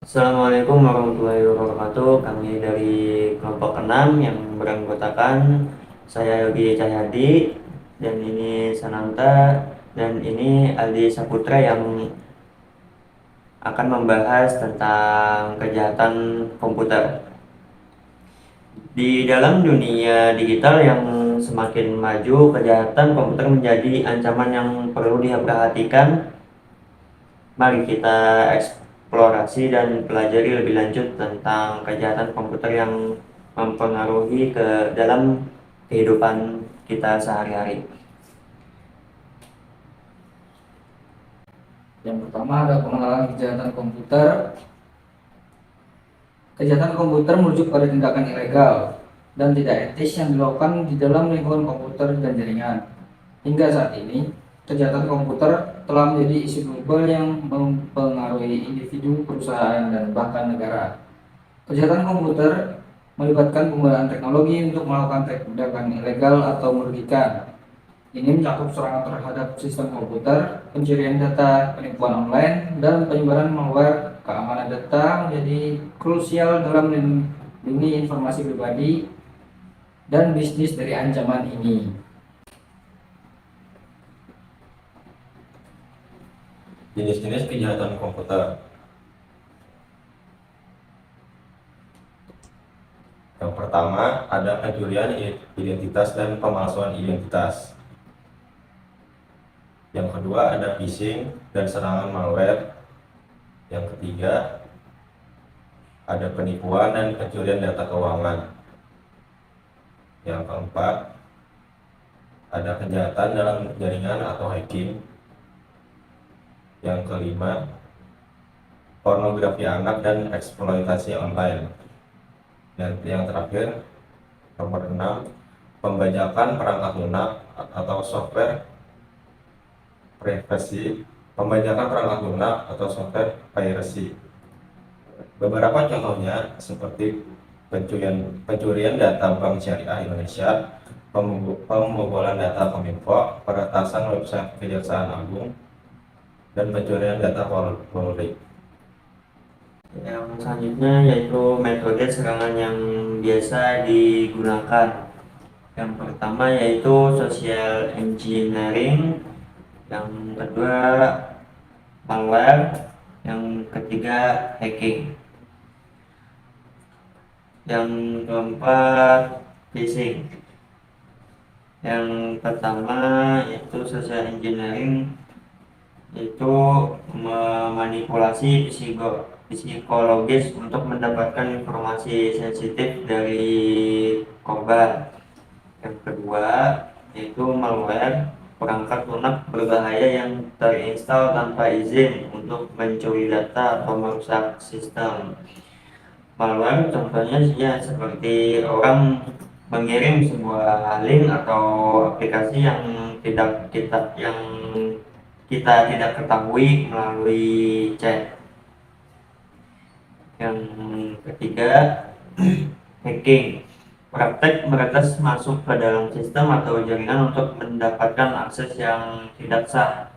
Assalamualaikum warahmatullahi wabarakatuh. Kami dari kelompok 6 yang beranggotakan saya Yogi Cahyadi dan ini Sananta dan ini Aldi Saputra yang akan membahas tentang kejahatan komputer. Di dalam dunia digital yang semakin maju, kejahatan komputer menjadi ancaman yang perlu diperhatikan. Mari kita eksplorasi dan pelajari lebih lanjut tentang kejahatan komputer yang mempengaruhi ke dalam kehidupan kita sehari-hari. Yang pertama ada pengenalan kejahatan komputer. Kejahatan komputer merujuk pada tindakan ilegal dan tidak etis yang dilakukan di dalam lingkungan komputer dan jaringan. Hingga saat ini, kejahatan komputer telah menjadi isu global yang mempengaruhi individu, perusahaan, dan bahkan negara. Kejahatan komputer melibatkan penggunaan teknologi untuk melakukan tindakan ilegal atau merugikan. Ini mencakup serangan terhadap sistem komputer, pencurian data, penipuan online, dan penyebaran malware. Keamanan data menjadi krusial dalam melindungi informasi pribadi dan bisnis dari ancaman ini. Jenis-jenis kejahatan komputer. Yang pertama ada pencurian identitas dan pemalsuan identitas. Yang kedua ada phishing dan serangan malware. Yang ketiga ada penipuan dan pencurian data keuangan. Yang keempat ada kejahatan dalam jaringan atau hacking. Yang kelima pornografi anak dan eksploitasi online. Dan yang terakhir nomor 6 pembajakan perangkat lunak atau software privasi, pembajakan perangkat lunak atau software piracy. Beberapa contohnya seperti pencurian data Bank Syariah Indonesia, pembobolan data Kominfo, peretasan website Kejaksaan Agung, dan pencurian data Polri. Yang selanjutnya yaitu metode serangan yang biasa digunakan. Yang pertama yaitu social engineering, yang kedua malware, yang ketiga hacking, yang keempat phishing. Yang pertama yaitu social engineering, yaitu memanipulasi psikologis untuk mendapatkan informasi sensitif dari korban. Yang kedua yaitu malware, perangkat lunak berbahaya yang terinstal tanpa izin untuk mencuri data atau merusak sistem. Malware contohnya ya seperti orang mengirim sebuah link atau aplikasi yang kita tidak ketahui melalui chat. Yang ketiga hacking, praktek meretas masuk ke dalam sistem atau jaringan untuk mendapatkan akses yang tidak sah.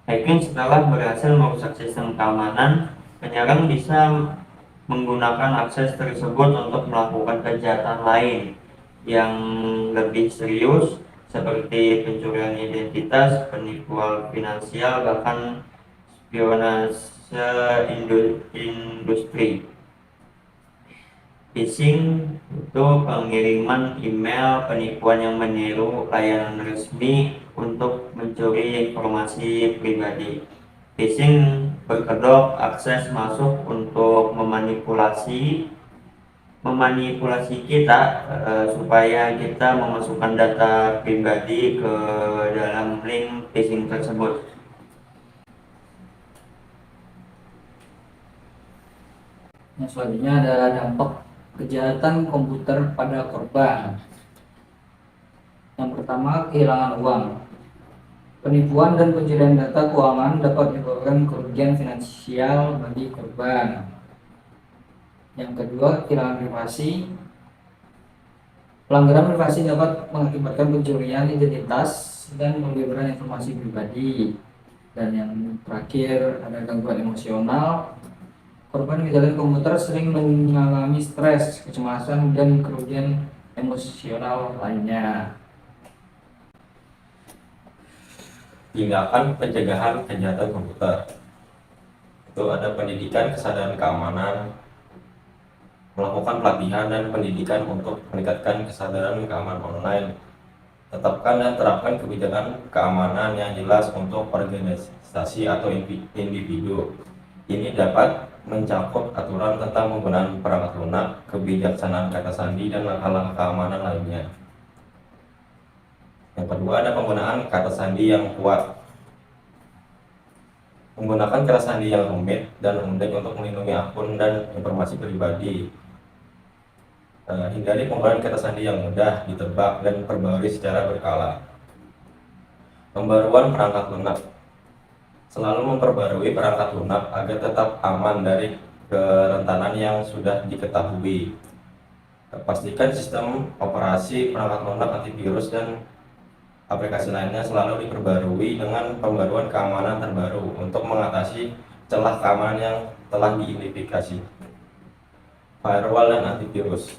Hacking setelah berhasil merusak sistem keamanan, penyerang bisa menggunakan akses tersebut untuk melakukan kejahatan lain yang lebih serius seperti pencurian identitas, penipuan finansial, bahkan spionase industri. Phishing itu pengiriman email penipuan yang meniru layanan resmi untuk mencuri informasi pribadi. Phishing berkedok akses masuk untuk memanipulasi kita supaya kita memasukkan data pribadi ke dalam link phishing tersebut. Yang selanjutnya ada dampak kejahatan komputer pada korban. Yang pertama, kehilangan uang. Penipuan dan pencurian data keuangan dapat menyebabkan kerugian finansial bagi korban. Yang kedua, kehilangan privasi. Pelanggaran privasi dapat mengakibatkan pencurian identitas dan penyebaran informasi pribadi. Dan yang terakhir ada gangguan emosional. Korban kejahatan komputer sering mengalami stres, kecemasan, dan kerugian emosional lainnya. Tindakan pencegahan kejahatan komputer itu ada pendidikan kesadaran keamanan, melakukan pelatihan dan pendidikan untuk meningkatkan kesadaran keamanan online, tetapkan dan terapkan kebijakan keamanan yang jelas untuk organisasi atau individu. Ini dapat mencakup aturan tentang penggunaan perangkat lunak, kebijaksanaan kata sandi, dan langkah-langkah keamanan lainnya. Yang kedua ada penggunaan kata sandi yang kuat. Menggunakan kata sandi yang rumit dan unik untuk melindungi akun dan informasi pribadi. Hindari penggunaan kata sandi yang mudah ditebak dan perbarui secara berkala. Pembaruan perangkat lunak. Selalu memperbarui perangkat lunak agar tetap aman dari kerentanan yang sudah diketahui. Pastikan sistem operasi perangkat lunak, antivirus, dan aplikasi lainnya selalu diperbarui dengan pembaruan keamanan terbaru untuk mengatasi celah keamanan yang telah diidentifikasi. Firewall dan antivirus.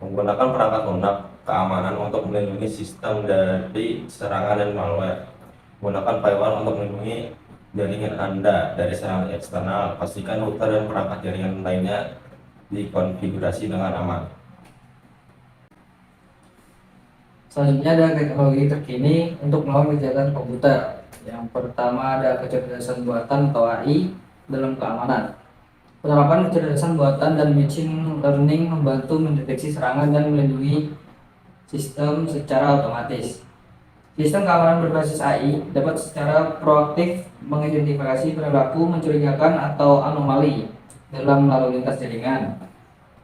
Menggunakan perangkat lunak keamanan untuk melindungi sistem dari serangan dan malware. Gunakan firewall untuk melindungi jaringan Anda dari serangan eksternal. Pastikan router dan perangkat jaringan lainnya dikonfigurasi dengan aman. Selanjutnya ada teknologi terkini untuk melawan kejahatan komputer. Yang pertama ada kecerdasan buatan atau AI dalam keamanan. Penerapan kecerdasan buatan dan machine learning membantu mendeteksi serangan dan melindungi sistem secara otomatis. Sistem keamanan berbasis AI dapat secara proaktif mengidentifikasi perilaku mencurigakan atau anomali dalam lalu lintas jaringan,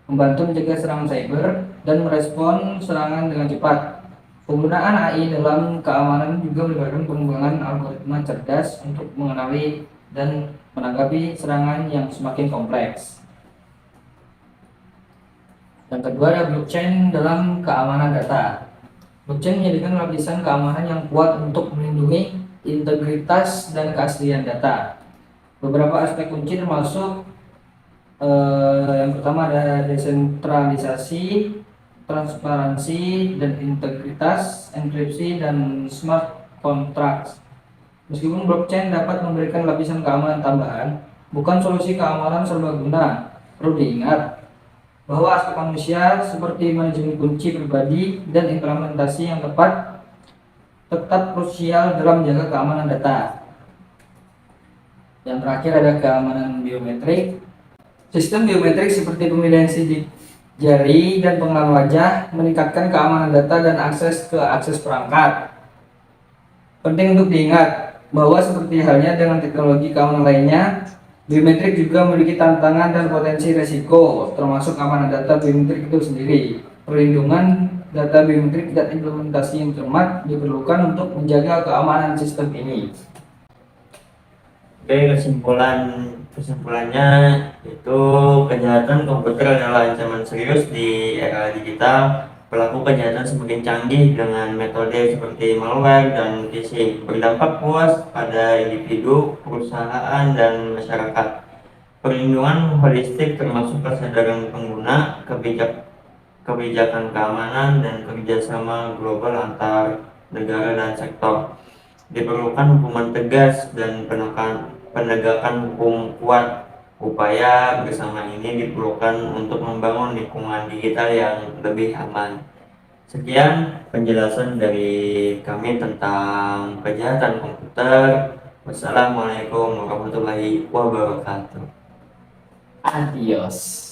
membantu mencegah serangan cyber, dan merespon serangan dengan cepat. Penggunaan AI dalam keamanan juga melibatkan pengembangan algoritma cerdas untuk mengenali dan menanggapi serangan yang semakin kompleks. Yang kedua ada blockchain dalam keamanan data. Blockchain menyediakan lapisan keamanan yang kuat untuk melindungi integritas dan keaslian data. Beberapa aspek kunci termasuk yang pertama ada desentralisasi, transparansi dan integritas, enkripsi, dan smart contracts. Meskipun blockchain dapat memberikan lapisan keamanan tambahan, bukan solusi keamanan serbaguna. Perlu diingat bahwa aspek manusia seperti manajemen kunci pribadi dan implementasi yang tepat tetap krusial dalam menjaga keamanan data. Yang terakhir ada keamanan biometrik. Sistem biometrik seperti pemilihan sidik jari dan pengenalan wajah meningkatkan keamanan data dan akses perangkat. Penting untuk diingat bahwa seperti halnya dengan teknologi keamanan lainnya, biometrik juga memiliki tantangan dan potensi resiko, termasuk keamanan data biometrik itu sendiri. Perlindungan data biometrik dan implementasi yang cermat diperlukan untuk menjaga keamanan sistem ini. Oke, kesimpulannya itu kejahatan komputer adalah ancaman serius di era digital. Pelaku kejahatan semakin canggih dengan metode seperti malware dan phishing, berdampak luas pada individu, perusahaan, dan masyarakat. Perlindungan holistik termasuk kesadaran pengguna, kebijakan keamanan, dan kerjasama global antar negara dan sektor. Diperlukan hukuman tegas dan penegakan hukum kuat. Upaya bersama ini diperlukan untuk membangun lingkungan digital yang lebih aman. Sekian penjelasan dari kami tentang kejahatan komputer. Wassalamualaikum warahmatullahi wabarakatuh. Adios.